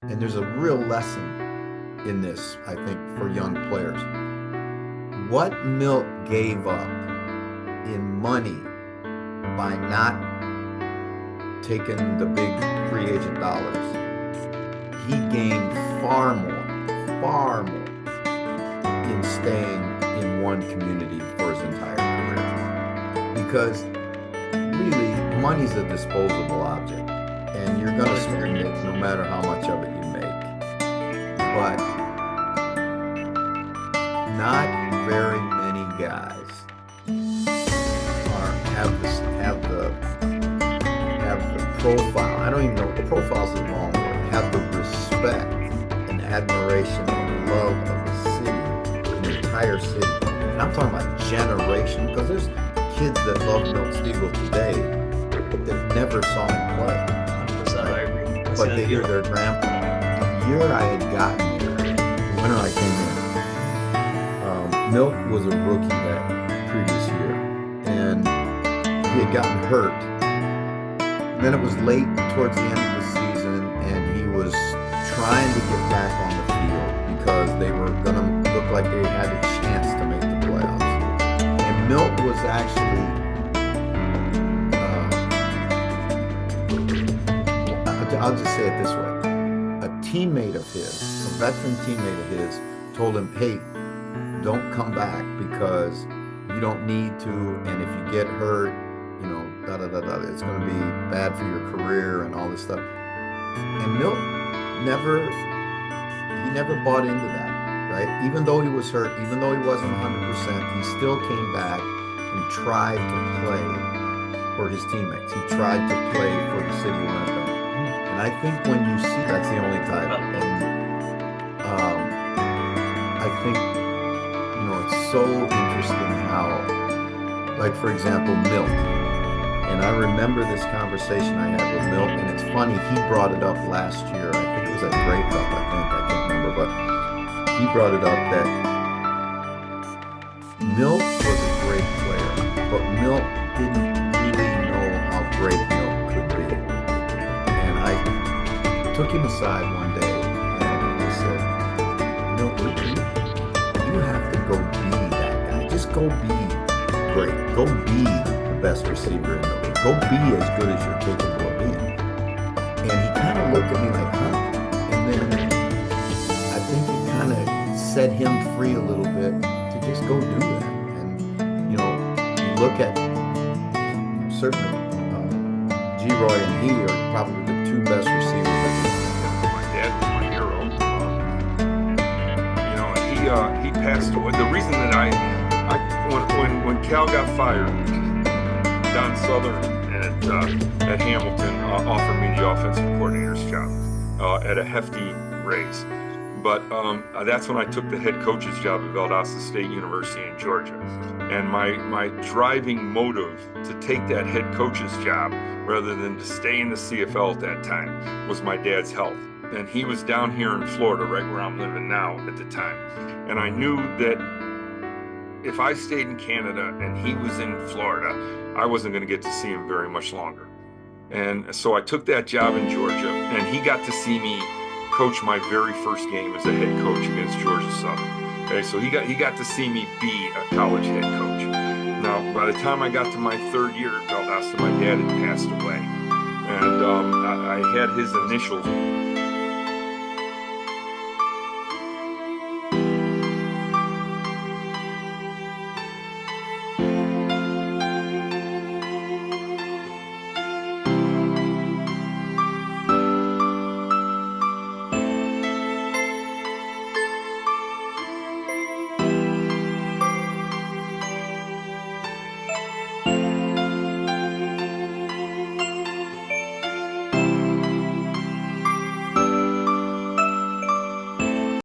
And there's a real lesson in this, I think, for young players. What Milt gave up in money by not taking the big free agent dollars, he gained far more in staying in one community for his entire career. Because really, money's a disposable object, and you're going to spend it no matter how much of it you make. But not very many guys have the profile. I don't even know, profile's the wrong word. Have the respect and admiration and love of the city, the entire city. And I'm talking about generation, because there's kids that love Milt Stegall today that never saw him play. 100%, I agree. But they hear their grandpa. The year I had gotten here, the winter I came in, Milt was a rookie that previous year, and he had gotten hurt. And then it was late towards the end of the season, and he was trying to get back on the field because they were going to look like they had a chance to make the playoffs. And Milt was actually, I'll just say it this way, a teammate of his, a veteran teammate of his, told him, hey, don't come back because you don't need to, and if you get hurt, you know, it's going to be bad for your career and all this stuff. And Milt never bought into that, right? Even though he was hurt, even though he wasn't 100%, he still came back and tried to play for his teammates. He tried to play for the city of Winnipeg. And I think when you see, that's the only title. And I think, you know, it's so interesting how, like, for example, Milt. And I remember this conversation I had with Milt, and it's funny, he brought it up last year. I think it was at Grey Cup, I can't remember, but he brought it up that Milt was a great player, but Milt didn't really know how great Milt could be. And I took him aside one day, and I said, Milt, you have to go be that guy. Just go be great. Go be the best receiver in the league. Go be as good as you're capable of being. And he kind of looked at me like, huh? And then I think it kind of set him free a little bit to just go do that. And, you know, you look at, certainly, G-Roy and he are probably the two best receivers. My dad was my hero. You know, he passed away. The reason that when Cal got fired, Don Southern at Hamilton offered me the offensive coordinator's job at a hefty raise. But that's when I took the head coach's job at Valdosta State University in Georgia. And my driving motive to take that head coach's job rather than to stay in the CFL at that time was my dad's health. And he was down here in Florida, right where I'm living now at the time. And I knew that if I stayed in Canada and he was in Florida, I wasn't going to get to see him very much longer. And so I took that job in Georgia, and he got to see me coach my very first game as a head coach against Georgia Southern. Okay, so he got to see me be a college head coach. Now, by the time I got to my third year at Valdosta, my dad had passed away, and I had his initials